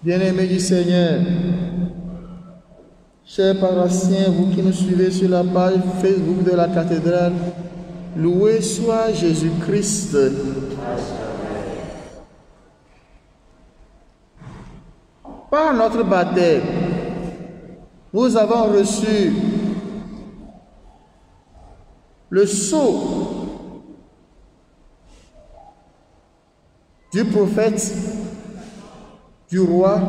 Bien-aimés du Seigneur, chers paroissiens, vous qui nous suivez sur la page Facebook de la cathédrale, loué soit Jésus-Christ. Par notre baptême, nous avons reçu le sceau du prophète, du roi,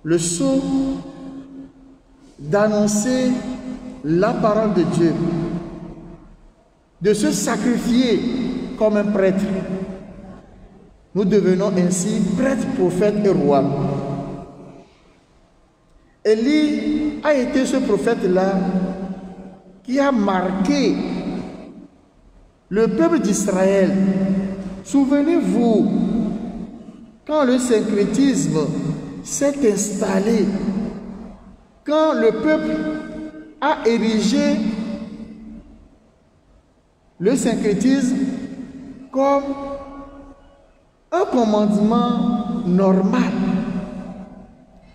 le sceau d'annoncer la parole de Dieu, de se sacrifier comme un prêtre. Nous devenons ainsi prêtres, prophètes et rois. Élie a été ce prophète-là qui a marqué le peuple d'Israël. Souvenez-vous, quand le syncrétisme s'est installé, quand le peuple a érigé le syncrétisme comme un commandement normal,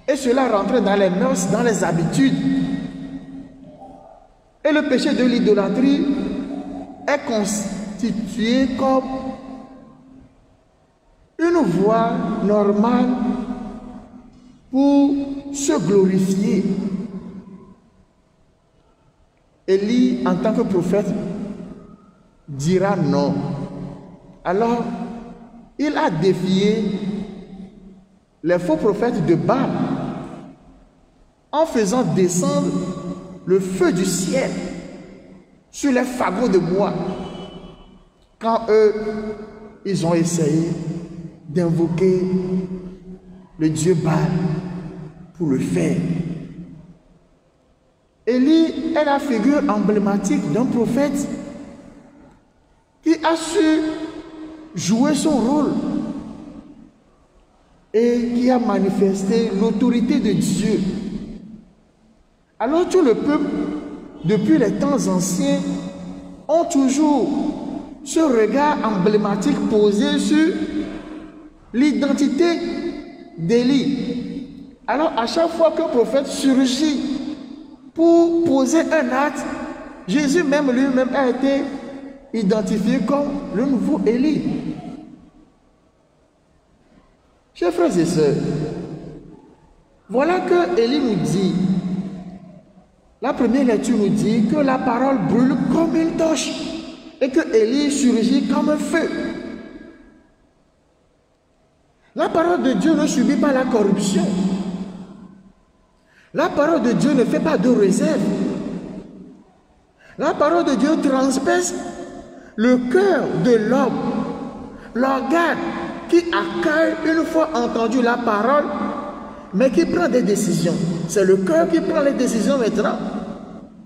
et cela rentrait dans les mœurs, dans les habitudes, et le péché de l'idolâtrie est constitué comme une voie normale pour se glorifier. Élie, en tant que prophète, dira non. Alors, il a défié les faux prophètes de Baal en faisant descendre le feu du ciel sur les fagots de bois quand eux, ils ont essayé d'invoquer le dieu Baal pour le faire. Élie est la figure emblématique d'un prophète qui a su jouer son rôle et qui a manifesté l'autorité de Dieu. Alors tout le peuple, depuis les temps anciens, ont toujours ce regard emblématique posé sur l'identité d'Élie. Alors à chaque fois qu'un prophète surgit pour poser un acte, Jésus même lui-même a été identifié comme le nouveau Élie. Chers frères et sœurs, voilà que Élie nous dit, la première lecture nous dit que la parole brûle comme une torche et que Élie surgit comme un feu. La parole de Dieu ne subit pas la corruption. La parole de Dieu ne fait pas de réserve. La parole de Dieu transperce le cœur de l'homme, l'organe qui accueille une fois entendu la parole, mais qui prend des décisions. C'est le cœur qui prend les décisions maintenant.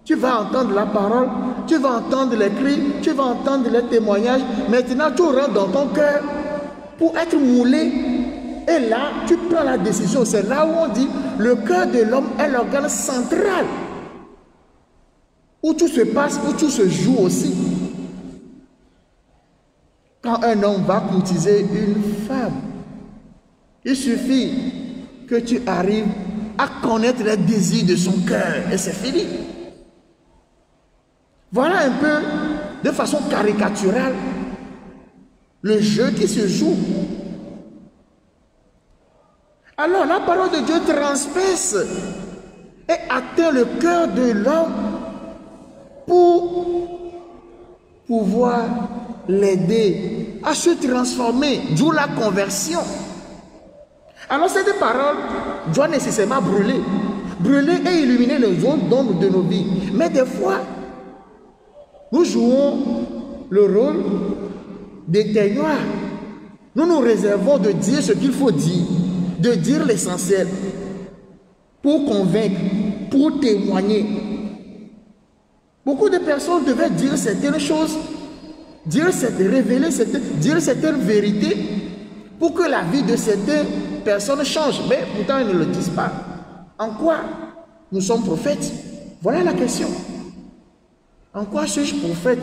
Tu vas entendre la parole, tu vas entendre les cris, tu vas entendre les témoignages. Maintenant, tu rentres dans ton cœur pour être moulé. Et là, tu prends la décision. C'est là où on dit le cœur de l'homme est l'organe central, où tout se passe, où tout se joue aussi. Quand un homme va courtiser une femme, il suffit que tu arrives à connaître les désirs de son cœur et c'est fini. Voilà un peu, de façon caricaturale, le jeu qui se joue. Alors la parole de Dieu transperce et atteint le cœur de l'homme pour pouvoir l'aider à se transformer, d'où la conversion. Alors cette parole doit nécessairement brûler et illuminer les zones d'ombre de nos vies. Mais des fois, nous jouons le rôle d'éteignoir. Nous nous réservons de dire ce qu'il faut dire, de dire l'essentiel, pour convaincre, pour témoigner. Beaucoup de personnes devaient dire certaines choses, révéler certaines vérités pour que la vie de certaines personnes change. Mais pourtant, ils ne le disent pas. En quoi nous sommes prophètes? Voilà la question. En quoi suis-je prophète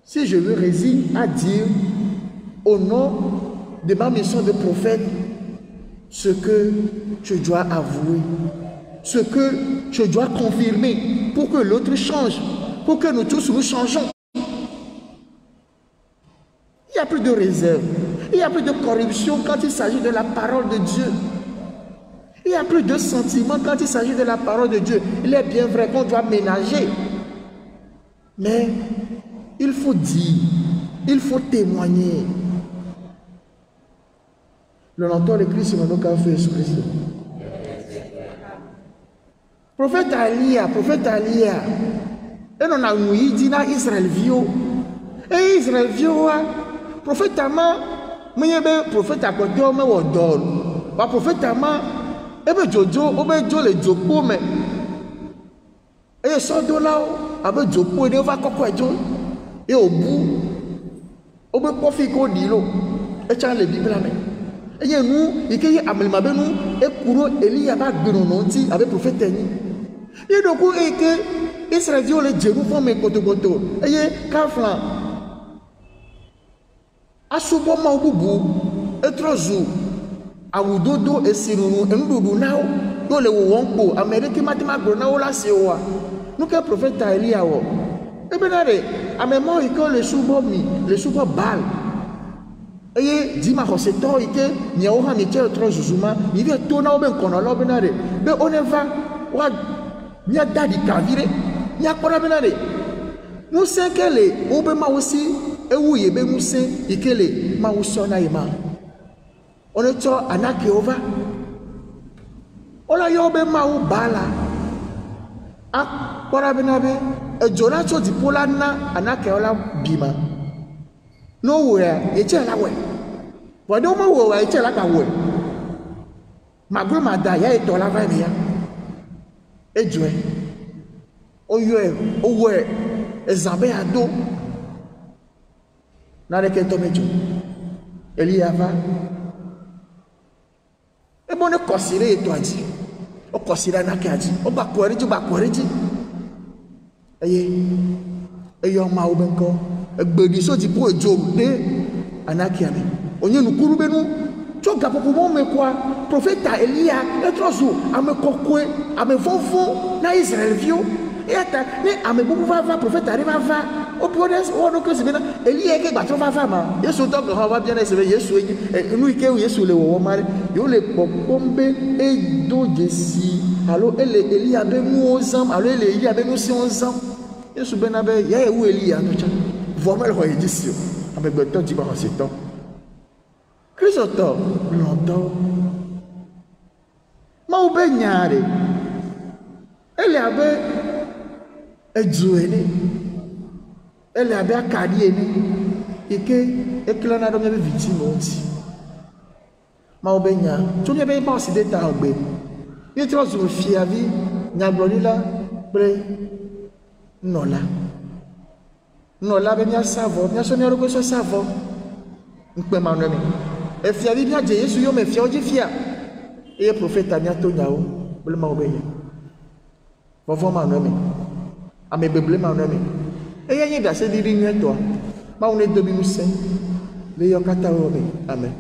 si je me résigne à dire au nom de ma mission de prophète, ce que je dois avouer, ce que je dois confirmer pour que l'autre change, pour que nous tous nous changeons. Il n'y a plus de réserve, il n'y a plus de corruption quand il s'agit de la parole de Dieu. Il n'y a plus de sentiments quand il s'agit de la parole de Dieu. Il est bien vrai qu'on doit ménager, mais il faut dire, il faut témoigner. Le longtemps de Christ, c'est notre fait Jésus-Christ. Prophète Alia, et on a eu dit dans Israël vieux, et Israël vieux, prophète Ama, mais prophète à côté, on me donne. Prophète Ama, et bien Jojo, on me donne les Jopo, mais et son dollar, avec Jopo, et on va quoi et au bout, on me profite qu'on dit l'eau, et tu as les Bibles là, mais. Et nous, il y a nous, et pour nous, il y a pas de non avec prophète Teni. Et donc, et que Israël dit les Jérusalem font mes koto. Et quand flan, à ce moment où et trois jours, à Oudodo et Sironou, et nous nao, nous les Wonko, Amérique mathématique, nous la Sewa. Nous que prophète Elia, et bien allez, à même moment que les sous-bois balles. Et dis-moi, c'est toi, il y a un métier de 3 jours, il vient tourner au même qu'on a l'obénaré. Mais on est va, il y a d'adi cavire, il y a quoi l'obénaré. Nous savons qu'elle est, on peut aussi, et où il y a nous savons, et qu'elle est, ma ou son aïma. On est toi, Anak Yova. On a yobé ma ou bala. Ah, quoi l'obénaré, et Jonathan dit pour l'anna, Anak Yola bima. No way, it's a way. But no more way, it's a way. My grandmother, I told her, Edwin. Oh, where? Ezabe ado. Nare ke tomejo. Eliava. E bon considérer toi dit. O considérer na kaji. O ba kwereji. E yo ma obenko. Egbediso di pour Job de anakiame. Onye nukuru benu. Tu as me quoi? Prophète Elia, et 3 jours, à me kokwe, à me fonfon, na Israël vieux. Et à me beaucoup va, prophète arrive à va. Au progrès, on a que c'est bien. Elia est battu va ma. Yesu donc on va bien essayer Yesu. Nous qui est Yesu le womare. Yo le pombe et do desi. Alors Elia be nous 11 ans. Alors Elia be nous 11 ans. Yesu benabe, ya où Elia no cha. Vraiment le royaume d'ici. Avec le temps, tu vas en ce temps. Christophe, longtemps. Ma oubenyare. Elle avait Edouene. Elle avait Akadiene. Et que l'on a donné victime aussi. Ma oubenyare. Tu n'avais pas aussi d'état en bé. Il est trop fier à vie. N'ablonila. Bré. Non là. Non là, ben y'a savon. Y'a sonné le gosse savon. N'pé ma nommé. Et fier bien Dieu, Jésus yo me fier au fier. Et le prophète a mis à ton yao. Blé ma obéi. Va voir ma nommé. A me blé ma nommé. Et y'a rien d'assez divin toi. Ma on est 2005. Le yo kata obéi. Amen.